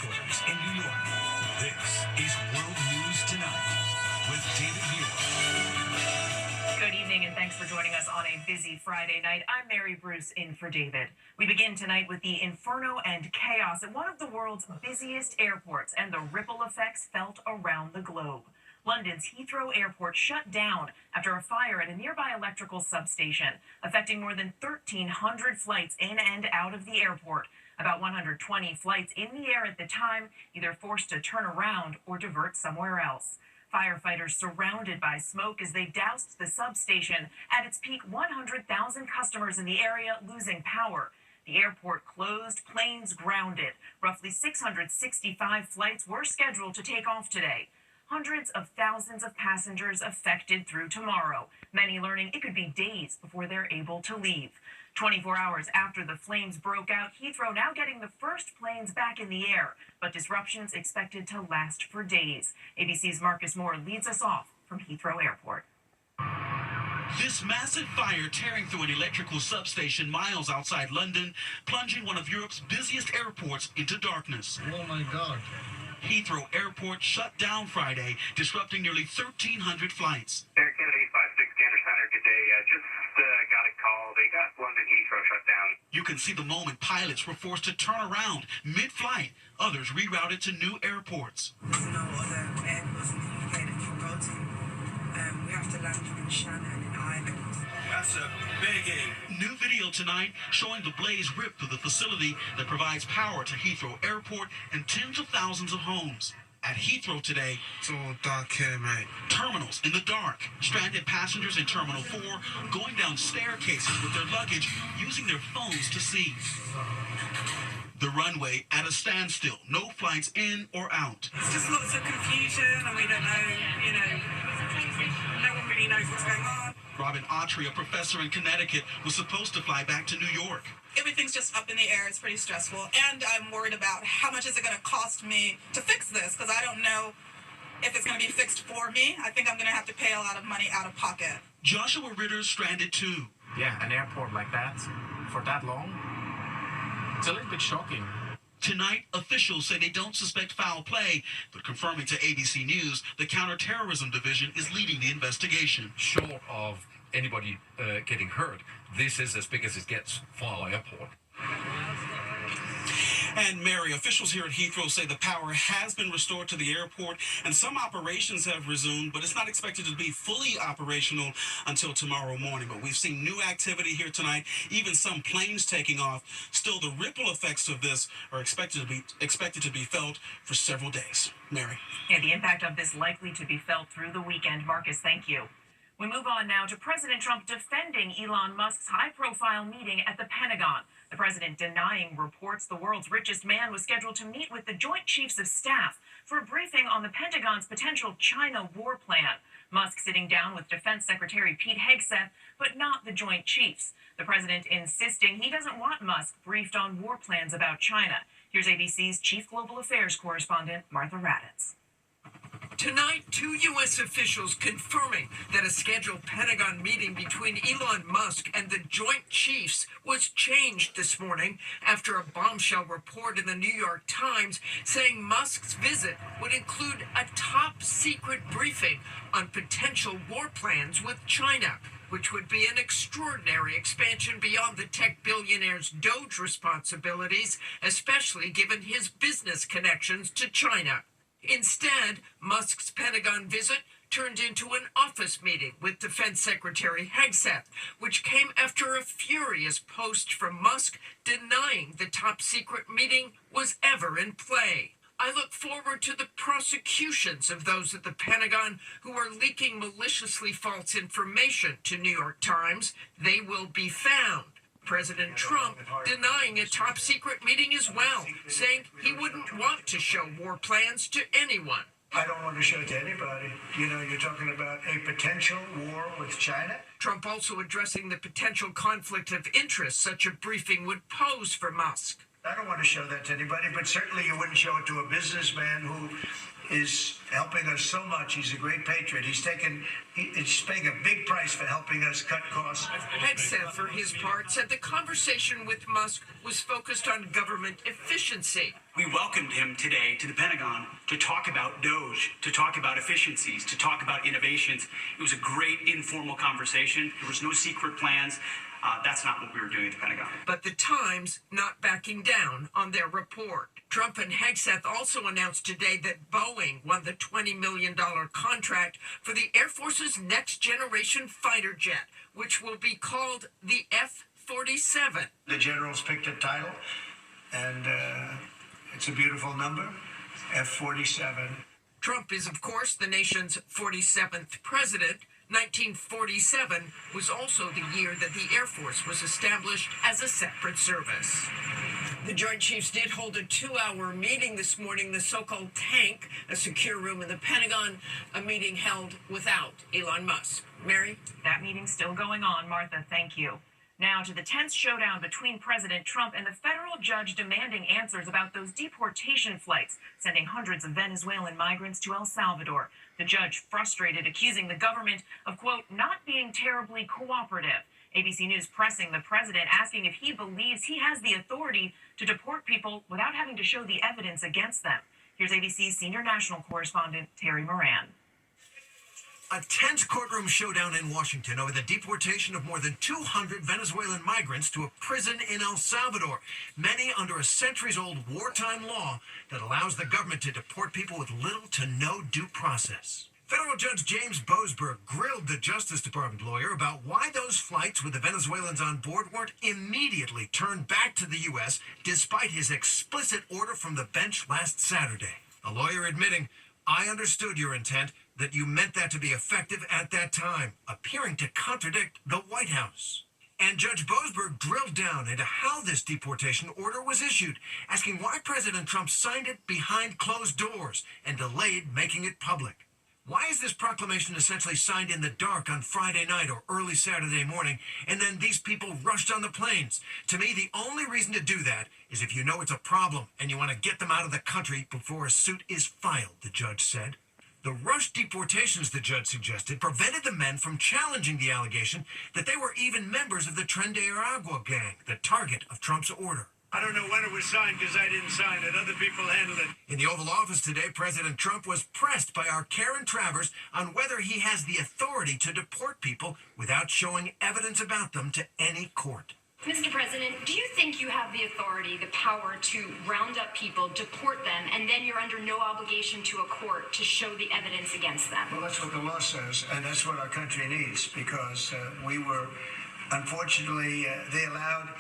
headquarters in New York. This is World News Tonight with David Muir. Good evening and thanks for joining us on a busy Friday night. I'm Mary Bruce in for David. We begin tonight with the inferno and chaos at one of the world's busiest airports and the ripple effects felt around the globe. London's Heathrow Airport shut down after a fire at a nearby electrical substation, affecting more than 1,300 flights in and out of the airport. About 120 flights in the air at the time, either forced to turn around or divert somewhere else. Firefighters surrounded by smoke as they doused the substation. At its peak, 100,000 customers in the area losing power. The airport closed, planes grounded. Roughly 665 flights were scheduled to take off today. Hundreds of thousands of passengers affected through tomorrow, many learning it could be days before they're able to leave. 24 hours after the flames broke out, Heathrow now getting the first planes back in the air, but disruptions expected to last for days. ABC's Marcus Moore leads us off from Heathrow Airport. This massive fire tearing through an electrical substation miles outside London, plunging one of Europe's busiest airports into darkness. Oh my God. Heathrow Airport shut down Friday, disrupting nearly 1,300 flights. Air Canada 856 Gander Center, good day. Just got a call. They got London Heathrow shut down. You can see the moment pilots were forced to turn around mid-flight. Others rerouted to new airports. There's no other airports in the UK that can go to. We have to land in Shannon in Ireland. That's a biggie. New video tonight showing the blaze rip through the facility that provides power to Heathrow Airport and tens of thousands of homes. At Heathrow today, It's all dark here, mate. terminals in the dark. Stranded passengers in Terminal 4 going down staircases with their luggage, using their phones to see. The runway at a standstill. No flights in or out. It's just lots of confusion and we don't know, no one really knows what's going on. Robin Autry, a professor in Connecticut, was supposed to fly back to New York. Everything's just up in the air. It's pretty stressful. And I'm worried about how much is it going to cost me to fix this, because I don't know if it's going to be fixed for me. I think I'm going to have to pay a lot of money out of pocket. Joshua Ritter's stranded too. Yeah, an airport like that for that long, it's a little bit shocking. Tonight, officials say they don't suspect foul play, but confirming to ABC News, the Counterterrorism Division is leading the investigation. Short of anybody getting hurt, this is as big as it gets for our airport. And Mary, officials here at Heathrow say the power has been restored to the airport and some operations have resumed, but it's not expected to be fully operational until tomorrow morning. But we've seen new activity here tonight, even some planes taking off. Still, the ripple effects of this are expected to be felt for several days. Mary. Yeah, the impact of this likely to be felt through the weekend. Marcus, thank you. We move on now to President Trump defending Elon Musk's high-profile meeting at the Pentagon. The president denying reports the world's richest man was scheduled to meet with the Joint Chiefs of Staff for a briefing on the Pentagon's potential China war plan. Musk sitting down with Defense Secretary Pete Hegseth, but not the Joint Chiefs. The president insisting he doesn't want Musk briefed on war plans about China. Here's ABC's Chief Global Affairs correspondent, Martha Raddatz. Tonight, two U.S. officials confirming that a scheduled Pentagon meeting between Elon Musk and the Joint Chiefs was changed this morning after a bombshell report in the New York Times saying Musk's visit would include a top-secret briefing on potential war plans with China, which would be an extraordinary expansion beyond the tech billionaire's DOGE responsibilities, especially given his business connections to China. Instead, Musk's Pentagon visit turned into an office meeting with Defense Secretary Hegseth, which came after a furious post from Musk denying the top-secret meeting was ever in play. I look forward to the prosecutions of those at the Pentagon who are leaking maliciously false information to New York Times. They will be found. President Trump denying a top-secret meeting as well, saying he wouldn't want to show war plans to anyone. I don't want to show it to anybody. You know, you're talking about a potential war with China. Trump also addressing the potential conflict of interest such a briefing would pose for Musk. I don't want to show that to anybody, but certainly you wouldn't show it to a businessman who is helping us so much. He's a great patriot. He's paying a big price for helping us cut costs. Hegseth, for his part, said the conversation with Musk was focused on government efficiency. We welcomed him today to the Pentagon to talk about DOGE, to talk about efficiencies, to talk about innovations. It was a great informal conversation. There was no secret plans. That's not what we were doing at the Pentagon. But the Times not backing down on their report. Trump and Hegseth also announced today that Boeing won the $20 million contract for the Air Force's next generation fighter jet, which will be called the F-47. The generals picked a title, and it's a beautiful number, F-47. Trump is, of course, the nation's 47th president. 1947 was also the year that the Air Force was established as a separate service. The Joint Chiefs did hold a 2-hour meeting this morning, the so-called tank, a secure room in the Pentagon, a meeting held without Elon Musk. Mary? That meeting's still going on, Martha. Thank you. Now to the tense showdown between President Trump and the federal judge demanding answers about those deportation flights, sending hundreds of Venezuelan migrants to El Salvador. The judge frustrated, accusing the government of, quote, not being terribly cooperative. ABC News pressing the president, asking if he believes he has the authority to deport people without having to show the evidence against them. Here's ABC's senior national correspondent, Terry Moran. A tense courtroom showdown in Washington over the deportation of more than 200 Venezuelan migrants to a prison in El Salvador, many under a centuries-old wartime law that allows the government to deport people with little to no due process. Federal Judge James Boasberg grilled the Justice Department lawyer about why those flights with the Venezuelans on board weren't immediately turned back to the U.S. despite his explicit order from the bench last Saturday. The lawyer admitting, "I understood your intent, that you meant that to be effective at that time," appearing to contradict the White House. And Judge Boasberg drilled down into how this deportation order was issued, asking why President Trump signed it behind closed doors and delayed making it public. Why is this proclamation essentially signed in the dark on Friday night or early Saturday morning, and then these people rushed on the planes? To me, the only reason to do that is if you know it's a problem and you want to get them out of the country before a suit is filed, the judge said. The rushed deportations, the judge suggested, prevented the men from challenging the allegation that they were even members of the Tren de Aragua gang, the target of Trump's order. I don't know when it was signed because I didn't sign it. Other people handled it. In the Oval Office today, President Trump was pressed by our Karen Travers on whether he has the authority to deport people without showing evidence about them to any court. Mr. President, do you think you have the authority, the power to round up people, deport them, and then you're under no obligation to a court to show the evidence against them? Well, that's what the law says, and that's what our country needs, because we were, unfortunately, they allowed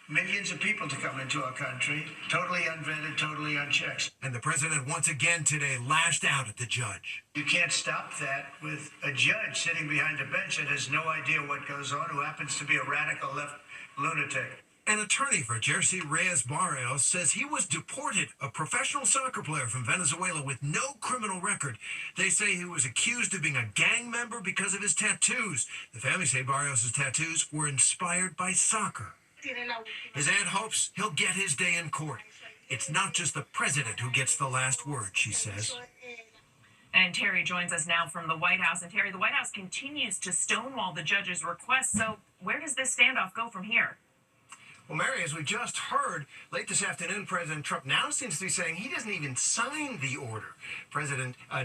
millions of people to come into our country, totally unvetted, totally unchecked. And the president once again today lashed out at the judge. You can't stop that with a judge sitting behind a bench that has no idea what goes on, who happens to be a radical left lunatic. An attorney for Jersey Reyes Barrios says he was deported, a professional soccer player from Venezuela with no criminal record. They say he was accused of being a gang member because of his tattoos. The family say Barrios' tattoos were inspired by soccer. His aunt hopes he'll get his day in court. It's not just the president who gets the last word, she says. And Terry joins us now from the White House. And Terry, the White House continues to stonewall the judge's request. So where does this standoff go from here? Well, Mary, as we just heard, late this afternoon, President Trump now seems to be saying he doesn't even sign the order.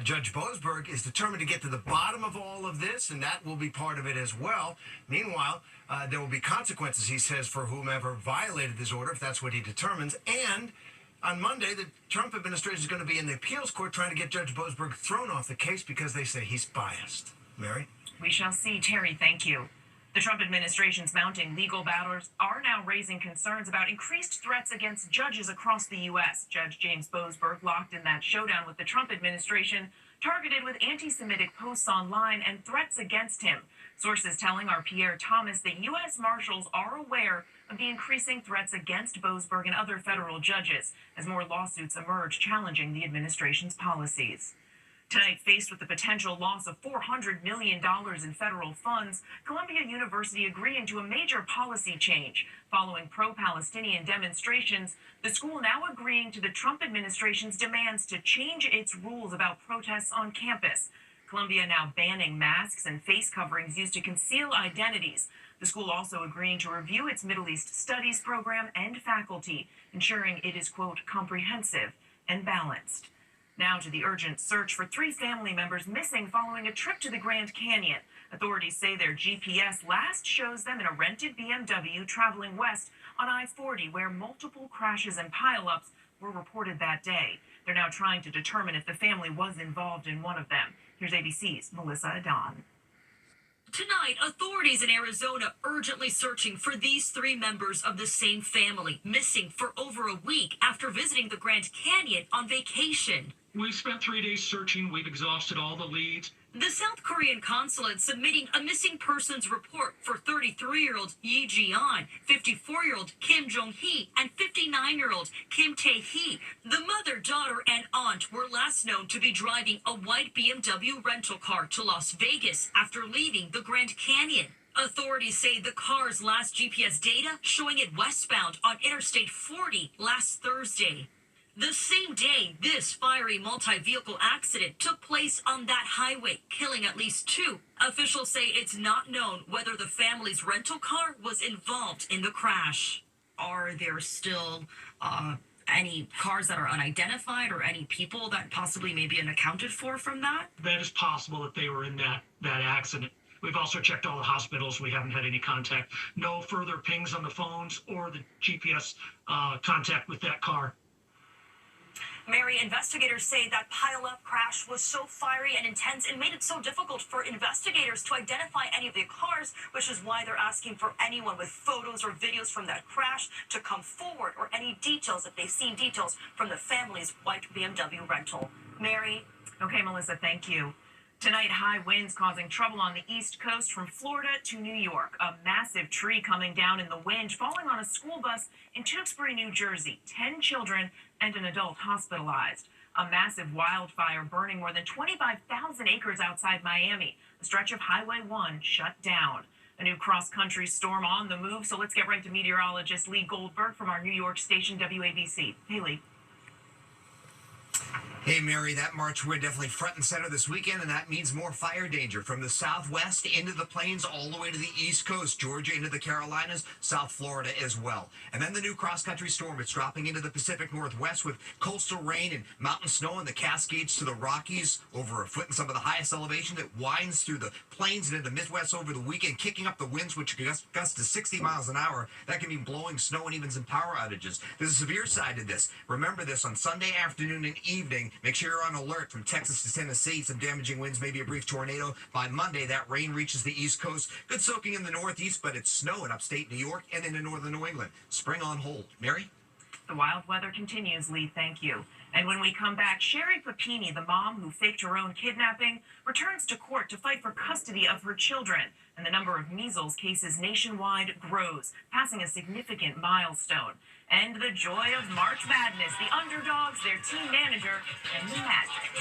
Judge Boasberg is determined to get to the bottom of all of this, and that will be part of it as well. Meanwhile, there will be consequences, he says, for whomever violated this order, if that's what he determines. And on Monday, the Trump administration is going to be in the appeals court trying to get Judge Boasberg thrown off the case because they say he's biased. Mary? We shall see. Terry, thank you. The Trump administration's mounting legal battles are now raising concerns about increased threats against judges across the U.S. Judge James Boasberg locked in that showdown with the Trump administration, targeted with anti-Semitic posts online and threats against him. Sources telling our Pierre Thomas that U.S. Marshals are aware of the increasing threats against Boasberg and other federal judges as more lawsuits emerge challenging the administration's policies. Tonight, faced with the potential loss of $400 million in federal funds, Columbia University agreeing to a major policy change. Following pro-Palestinian demonstrations, the school now agreeing to the Trump administration's demands to change its rules about protests on campus. Columbia now banning masks and face coverings used to conceal identities. The school also agreeing to review its Middle East Studies program and faculty, ensuring it is, quote, comprehensive and balanced. Now to the urgent search for 3 family members missing following a trip to the Grand Canyon. Authorities say their GPS last shows them in a rented BMW traveling west on I-40, where multiple crashes and pileups were reported that day. They're now trying to determine if the family was involved in one of them. Here's ABC's Melissa Adon. Tonight, authorities in Arizona urgently searching for these 3 members of the same family, missing for over a week after visiting the Grand Canyon on vacation. We spent 3 days searching. We've exhausted all the leads. The South Korean consulate submitting a missing persons report for 33-year-old Yi Ji-an, 54-year-old Kim Jong-hee, and 59-year-old Kim Tae-hee. The mother, daughter, and aunt were last known to be driving a white BMW rental car to Las Vegas after leaving the Grand Canyon. Authorities say the car's last GPS data showing it westbound on Interstate 40 last Thursday. The same day, this fiery multi-vehicle accident took place on that highway, killing at least 2. Officials say it's not known whether the family's rental car was involved in the crash. Are there still any cars that are unidentified or any people that possibly may be unaccounted for from that? That is possible that they were in that accident. We've also checked all the hospitals. We haven't had any contact. No further pings on the phones or the GPS contact with that car. Mary, investigators say that pileup crash was so fiery and intense it made it so difficult for investigators to identify any of the cars, which is why they're asking for anyone with photos or videos from that crash to come forward, or any details if they've seen details from the family's white BMW rental. Mary? Okay, Melissa, thank you. Tonight, high winds causing trouble on the East Coast from Florida to New York. A massive tree coming down in the wind, falling on a school bus in Tewksbury, New Jersey. 10 children and an adult hospitalized. A massive wildfire burning more than 25,000 acres outside Miami. A stretch of Highway 1 shut down. A new cross-country storm on the move, so let's get right to meteorologist Lee Goldberg from our New York station, WABC. Hey, Lee. Hey, Mary, that March wind definitely front and center this weekend, and that means more fire danger from the southwest into the plains all the way to the east coast, Georgia into the Carolinas, South Florida as well. And then the new cross-country storm, it's dropping into the Pacific Northwest with coastal rain and mountain snow in the Cascades to the Rockies, over a foot in some of the highest elevation that winds through the plains and into the Midwest over the weekend, kicking up the winds, which gust to 60 miles an hour. That can mean blowing snow and even some power outages. There's a severe side to this. Remember this, on Sunday afternoon and evening, make sure you're on alert from Texas to Tennessee. Some damaging winds, maybe a brief tornado. By Monday, that rain reaches the East Coast. Good soaking in the Northeast, but it's snow in upstate New York and into northern New England. Spring on hold. Mary? The wild weather continues, Lee. Thank you. And when we come back, Sherry Papini, the mom who faked her own kidnapping, returns to court to fight for custody of her children. And the number of measles cases nationwide grows, passing a significant milestone. And the joy of March Madness, the underdogs, their team manager, and the magic.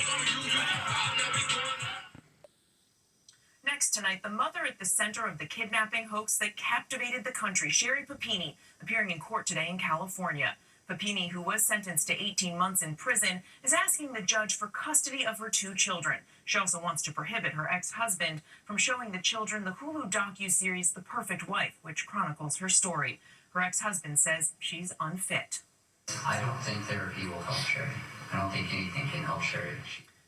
Next tonight, the mother at the center of the kidnapping hoax that captivated the country, Sherry Papini, appearing in court today in California. Papini, who was sentenced to 18 months in prison, is asking the judge for custody of her 2 children. She also wants to prohibit her ex-husband from showing the children the Hulu docu-series The Perfect Wife, which chronicles her story. Her ex-husband says she's unfit. I don't think therapy will help Sherry. I don't think anything can help Sherry.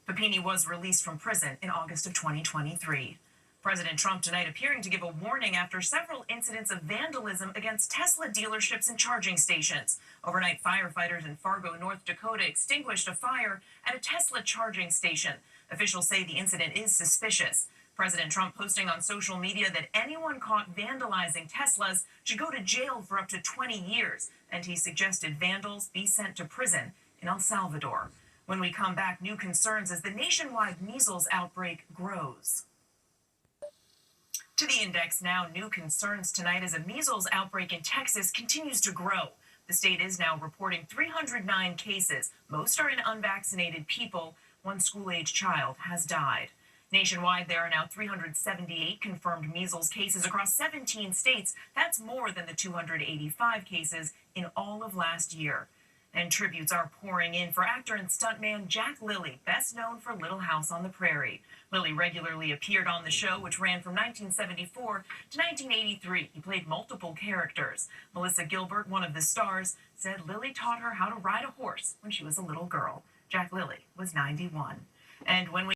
Papini was released from prison in August of 2023. President Trump tonight appearing to give a warning after several incidents of vandalism against Tesla dealerships and charging stations. Overnight, firefighters in Fargo, North Dakota extinguished a fire at a Tesla charging station. Officials say the incident is suspicious. President Trump posting on social media that anyone caught vandalizing Teslas should go to jail for up to 20 years, and he suggested vandals be sent to prison in El Salvador. When we come back, new concerns as the nationwide measles outbreak grows. To the index now, new concerns tonight as a measles outbreak in Texas continues to grow. The state is now reporting 309 cases. Most are in unvaccinated people. One school-age child has died. Nationwide, there are now 378 confirmed measles cases across 17 states. That's more than the 285 cases in all of last year. And tributes are pouring in for actor and stuntman Jack Lilly, best known for Little House on the Prairie. Lilly regularly appeared on the show, which ran from 1974 to 1983. He played multiple characters. Melissa Gilbert, one of the stars, said Lilly taught her how to ride a horse when she was a little girl. Jack Lilly was 91. And when we